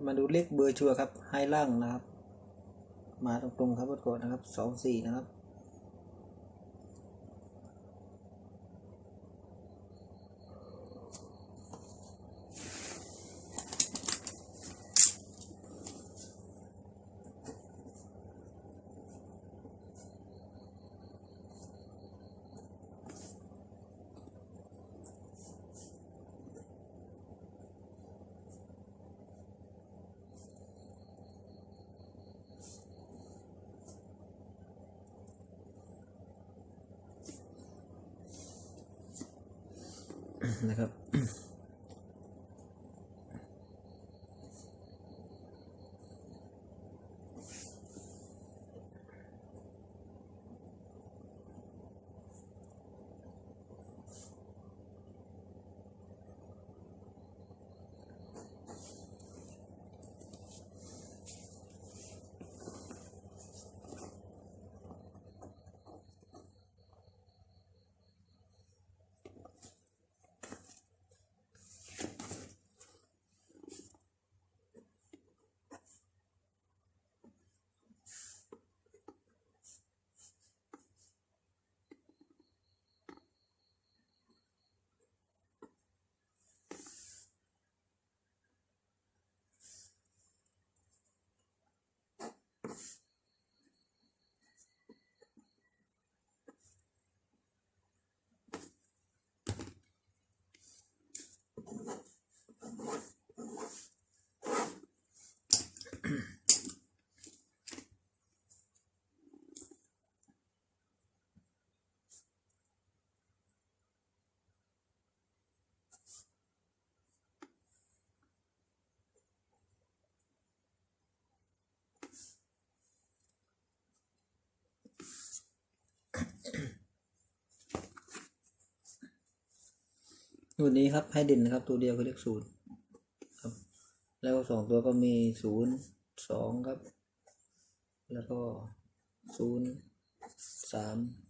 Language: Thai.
มาดูเลขเบอร์ชัวร์ครับให้ล่างนะครับมาตรงๆครับกดนะครับ24นะครับนะครับวันนี้ครับให้เด่นนะครับตัวเดียวคือเลข0ครับแล้ว2ตัวก็มี02ครับแล้วก็03